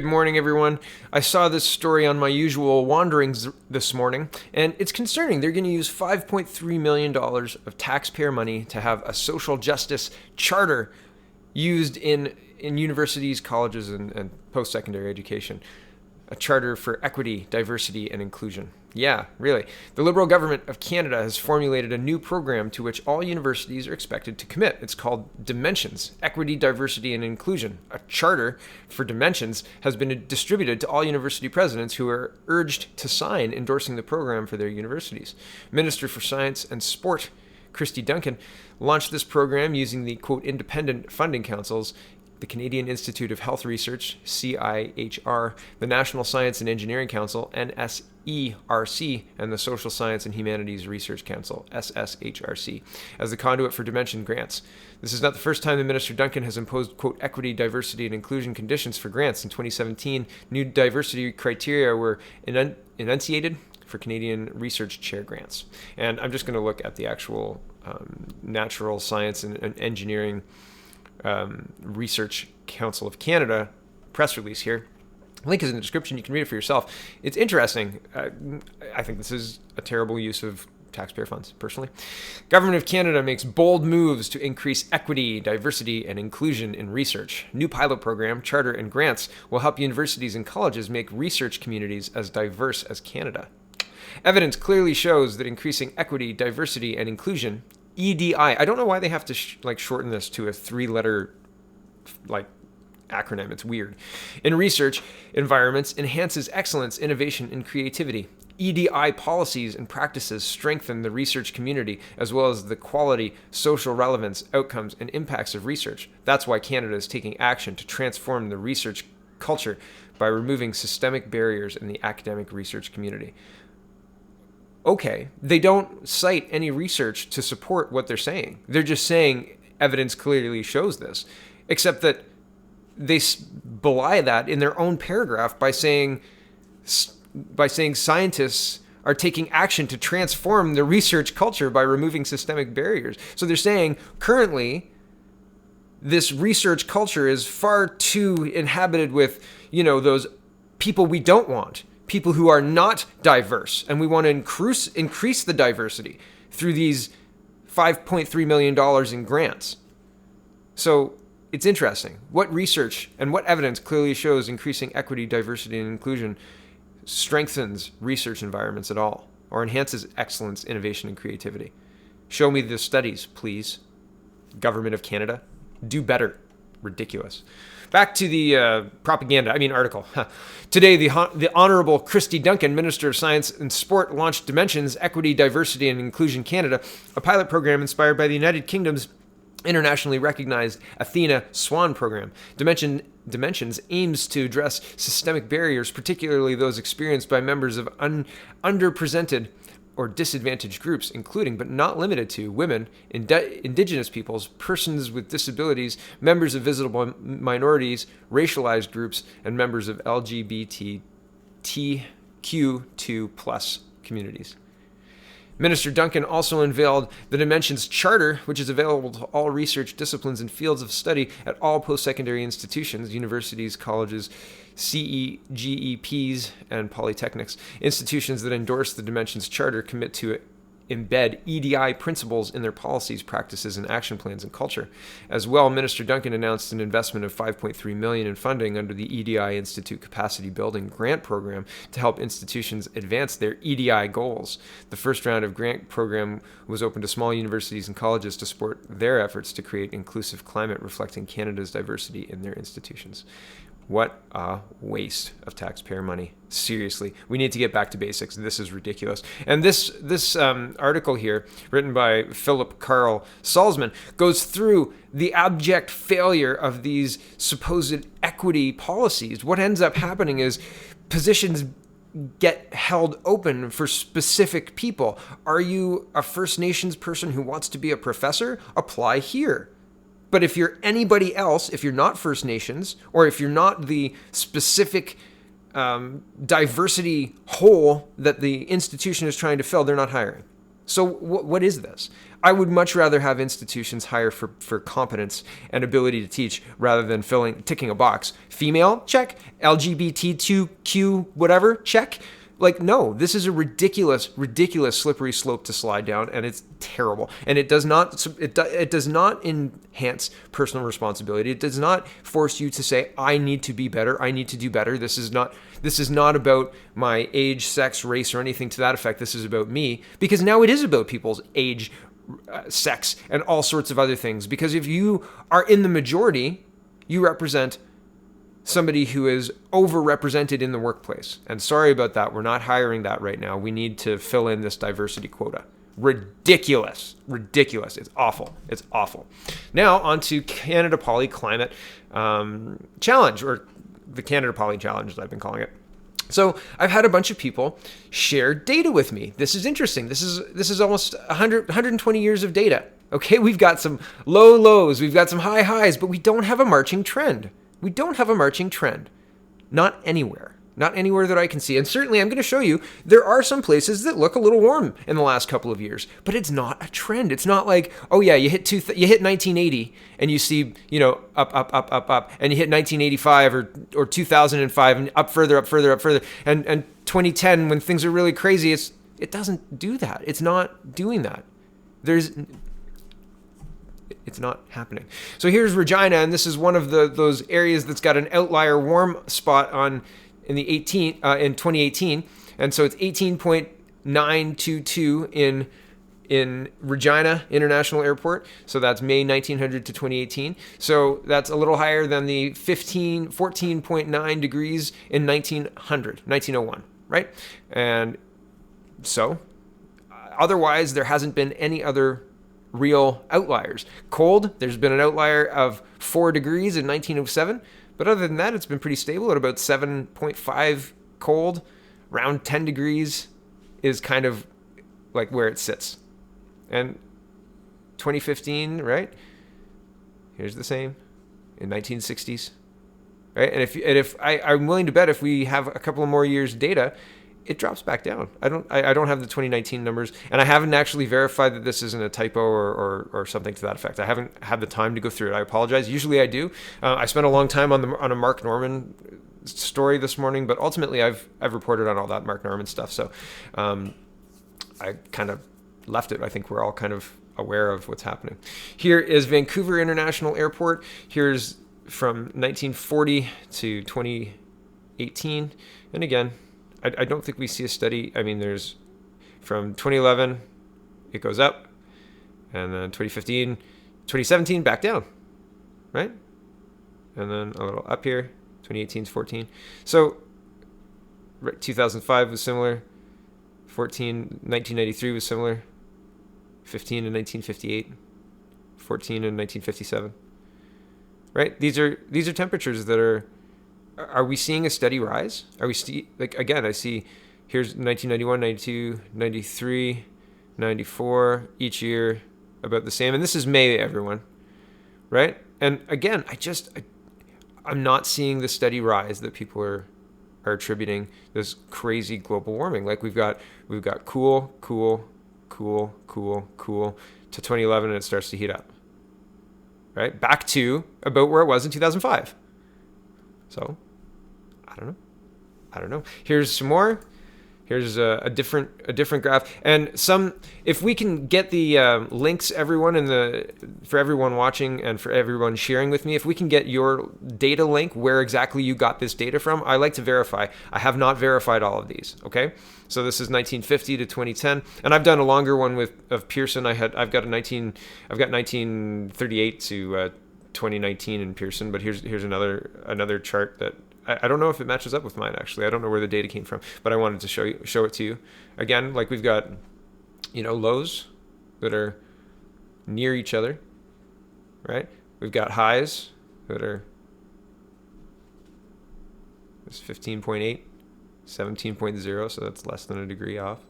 Good morning, everyone. I saw this story on my usual wanderings this morning, and it's concerning. They're going to use $5.3 million of taxpayer money to have a social justice charter used in universities, colleges, and post-secondary education. A charter for equity, diversity, and inclusion. Yeah, really. The Liberal government of Canada has formulated a new program to which all universities are expected to commit. It's called Dimensions, Equity, Diversity, and Inclusion. A charter for Dimensions has been distributed to all university presidents who are urged to sign endorsing the program for their universities. Minister for Science and Sport, Christy Duncan, launched this program using the, quote, independent funding councils, the Canadian Institute of Health Research, CIHR, the National Science and Engineering Council, NSERC, and the Social Science and Humanities Research Council, SSHRC, as the conduit for Dimension grants. This is not the first time that Minister Duncan has imposed, quote, equity, diversity, and inclusion conditions for grants. In 2017, new diversity criteria were enunciated for Canadian Research Chair grants. And I'm just going to look at the actual natural science and engineering Research Council of Canada press release here. Link is in the description. You can read it for yourself. It's interesting. I think this is a terrible use of taxpayer funds, personally. Government of Canada makes bold moves to increase equity, diversity, and inclusion in research. New pilot program, charter, and grants will help universities and colleges make research communities as diverse as Canada. Evidence clearly shows that increasing equity, diversity, and inclusion, EDI. I don't know why they have to shorten this to a three-letter acronym. It's weird. In research environments, enhances excellence, innovation, and creativity. EDI policies and practices strengthen the research community as well as the quality, social relevance, outcomes, and impacts of research. That's why Canada is taking action to transform the research culture by removing systemic barriers in the academic research community. Okay, they don't cite any research to support what they're saying. They're just saying evidence clearly shows this, except that they belie that in their own paragraph by saying scientists are taking action to transform the research culture by removing systemic barriers. So they're saying currently this research culture is far too inhabited with, those people we don't want. People who are not diverse, and we want to increase the diversity through these $5.3 million in grants. So it's interesting. What research and what evidence clearly shows increasing equity, diversity, and inclusion strengthens research environments at all, or enhances excellence, innovation, and creativity? Show me the studies, please. Government of Canada. Do better. Ridiculous. Back to the article. Today, the Honourable Christy Duncan, Minister of Science and Sport, launched Dimensions, Equity, Diversity and Inclusion Canada, a pilot program inspired by the United Kingdom's internationally recognized Athena Swan program. Dimensions aims to address systemic barriers, particularly those experienced by members of underrepresented or disadvantaged groups, including but not limited to women, indigenous peoples, persons with disabilities, members of visible minorities, racialized groups, and members of LGBTQ2+ communities. Minister Duncan also unveiled the Dimensions Charter, which is available to all research disciplines and fields of study at all post-secondary institutions, universities, colleges, CEGEPs, and polytechnics. Institutions that endorse the Dimensions Charter commit to embed EDI principles in their policies, practices, and action plans and culture. As well, Minister Duncan announced an investment of $5.3 million in funding under the EDI Institute Capacity Building Grant Program to help institutions advance their EDI goals. The first round of grant program was open to small universities and colleges to support their efforts to create inclusive climate reflecting Canada's diversity in their institutions. What a waste of taxpayer money. Seriously, we need to get back to basics. This is ridiculous. And this article here, written by Philip Carl Salzman, goes through the abject failure of these supposed equity policies. What ends up happening is positions get held open for specific people. Are you a First Nations person who wants to be a professor? Apply here. But if you're anybody else, if you're not First Nations, or if you're not the specific diversity hole that the institution is trying to fill, they're not hiring. So what is this? I would much rather have institutions hire for competence and ability to teach rather than ticking a box. Female, check. LGBTQ whatever, check. Like, no, this is a ridiculous slippery slope to slide down, and it's terrible. And it does not enhance personal responsibility. It does not force you to say, I need to be better. I need to do better. This is not about my age, sex, race, or anything to that effect. This is about me, because now it is about people's age, sex, and all sorts of other things. Because if you are in the majority, you represent somebody who is overrepresented in the workplace. And sorry about that. We're not hiring that right now. We need to fill in this diversity quota. Ridiculous. It's awful. Now on to CanadaPoli Climate Challenge, or the CanadaPoli Challenge as I've been calling it. So I've had a bunch of people share data with me. This is interesting. This is almost 120 years of data. Okay, we've got some low lows, we've got some high highs, but we don't have a marching trend. Not anywhere that I can see. And certainly I'm going to show you there are some places that look a little warm in the last couple of years, but it's not a trend. It's not like, oh yeah, you hit 1980 and you see, up, and you hit 1985 or 2005 and up further. And 2010 when things are really crazy, it doesn't do that. It's not doing that. It's not happening. So here's Regina, and this is one of those areas that's got an outlier warm spot in 2018, and so it's 18.922 in Regina International Airport. So that's May 1900 to 2018. So that's a little higher than the 14.9 degrees in 1901, right? And so otherwise, there hasn't been any other real outliers. Cold, there's been an outlier of 4 degrees in 1907, but other than that, it's been pretty stable at about 7.5 cold. Around 10 degrees is kind of like where it sits. And 2015, right? Here's the same in 1960s, right? And if I'm willing to bet if we have a couple of more years data, it drops back down. I don't have the 2019 numbers, and I haven't actually verified that this isn't a typo or something to that effect. I haven't had the time to go through it. I apologize. Usually I do. I spent a long time on a Mark Norman story this morning, but ultimately I've reported on all that Mark Norman stuff. So I kind of left it. I think we're all kind of aware of what's happening. Here is Vancouver International Airport. Here's from 1940 to 2018, and again, I don't think we see a steady. I mean, there's from 2011, it goes up, and then 2015, 2017, back down, right? And then a little up here, 2018 is 14. So 2005 was similar, 1993 was similar, 15 in 1958, 14 in 1957, right? These are temperatures that are we seeing a steady rise? Are we again, I see here's 1991, 92, 93, 94, each year about the same. And this is May, everyone, right? And again, I'm not seeing the steady rise that people are attributing this crazy global warming. Like we've got cool to 2011, and it starts to heat up, right? Back to about where it was in 2005. So, I don't know. Here's some more. Here's a different graph, and if we can get the links, everyone for everyone watching and for everyone sharing with me, if we can get your data link where exactly you got this data from, I like to verify. I have not verified all of these. Okay, so this is 1950 to 2010, and I've done a longer one of Pearson. I've got 1938 to 2019 in Pearson, but here's another chart that I don't know if it matches up with mine, actually. I don't know where the data came from, but I wanted to show it to you. Again, like we've got, lows that are near each other, right? We've got highs that are 15.8, 17.0, so that's less than a degree off.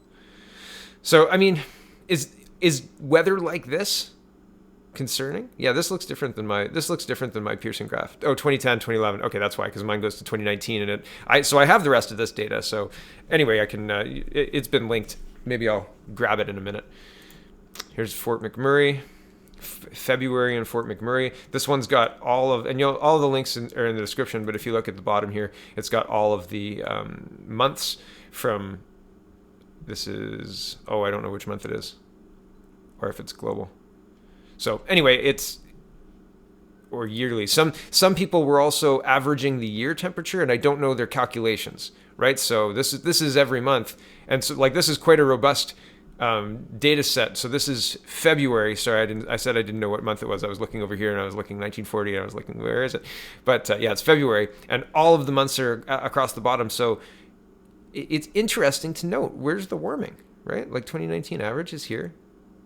So, I mean, is weather like this concerning? Yeah, this looks different than my Pearson graph. Oh, 2010, 2011. Okay, that's why, because mine goes to 2019, and so I have the rest of this data. So anyway, I can it's been linked. Maybe I'll grab it in a minute. Here's Fort McMurray, February in Fort McMurray. This one's got all of, and all the links are in the description, but if you look at the bottom here, it's got all of the months from, this is, oh, I don't know which month it is, or if it's global. So anyway, it's, or yearly. Some people were also averaging the year temperature, and I don't know their calculations, right? So this is every month, and so like this is quite a robust data set. So this is February. Sorry, I said I didn't know what month it was. I was looking over here, and I was looking 1940, and I was looking, where is it? But yeah, it's February, and all of the months are across the bottom. So it's interesting to note, where's the warming, right? Like 2019 average is here.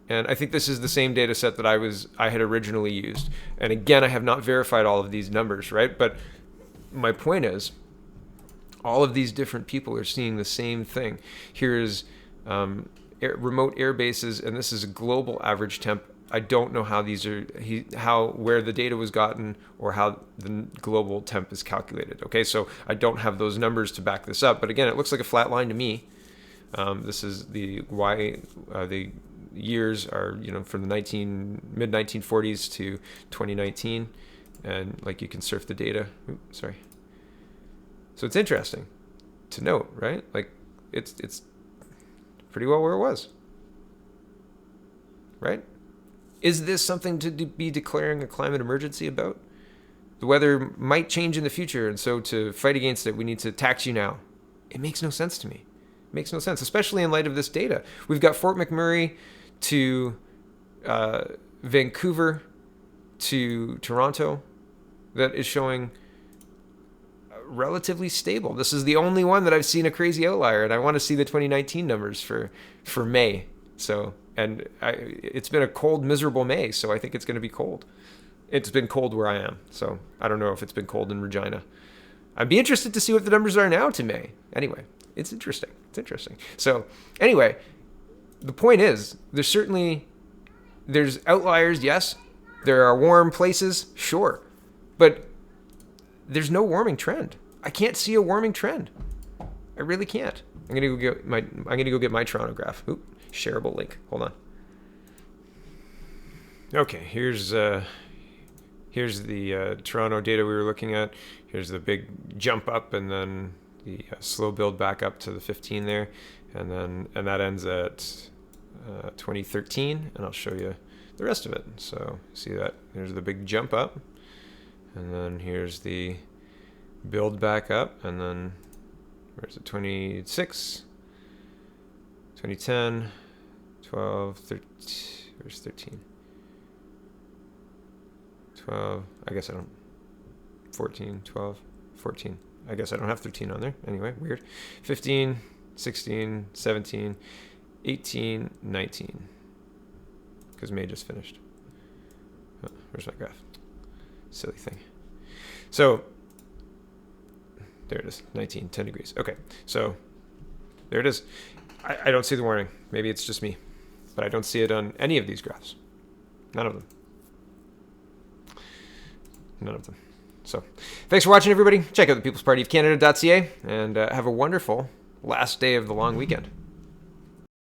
And I think this is the same data set that I had originally used. And again, I have not verified all of these numbers, right? But my point is, all of these different people are seeing the same thing. Here's remote air bases, and this is a global average temp. I don't know how these are, where the data was gotten or how the global temp is calculated. Okay, so I don't have those numbers to back this up. But again, it looks like a flat line to me. This is the years are, from the mid 1940s to 2019, and like you can surf the data. Oops, sorry. So it's interesting to note, right? Like it's pretty well where it was, right? Is this something to be declaring a climate emergency about? The weather might change in the future, and so to fight against it, we need to tax you now. It makes no sense to me. It makes no sense, especially in light of this data. We've got Fort McMurray to Vancouver to Toronto that is showing relatively stable. This is the only one that I've seen a crazy outlier, and I want to see the 2019 numbers for May. So, and it's been a cold, miserable May, so I think it's going to be cold. It's been cold where I am, so I don't know if it's been cold in Regina. I'd be interested to see what the numbers are now to May. Anyway, it's interesting. It's interesting. So anyway, the point is, there's outliers, yes. There are warm places, sure. But there's no warming trend. I can't see a warming trend. I really can't. I'm gonna go get my Toronto graph. Oop, shareable link. Hold on. Okay, here's the Toronto data we were looking at. Here's the big jump up, and then the slow build back up to the 15 there, and that ends at 2013, and I'll show you the rest of it. So see that there's the big jump up, and then here's the build back up, and then where's it? 26, 2010, 12, 13, where's 13? 12, I guess I don't, 14, 12, 14. I guess I don't have 13 on there. Anyway, weird. 15, 16, 17, 18, 19. Because May just finished. Oh, where's my graph? Silly thing. So, there it is. 19, 10 degrees. Okay, so there it is. I don't see the warning. Maybe it's just me. But I don't see it on any of these graphs. None of them. None of them. So, thanks for watching, everybody. Check out the People's Party of Canada.ca, and have a wonderful last day of the long weekend.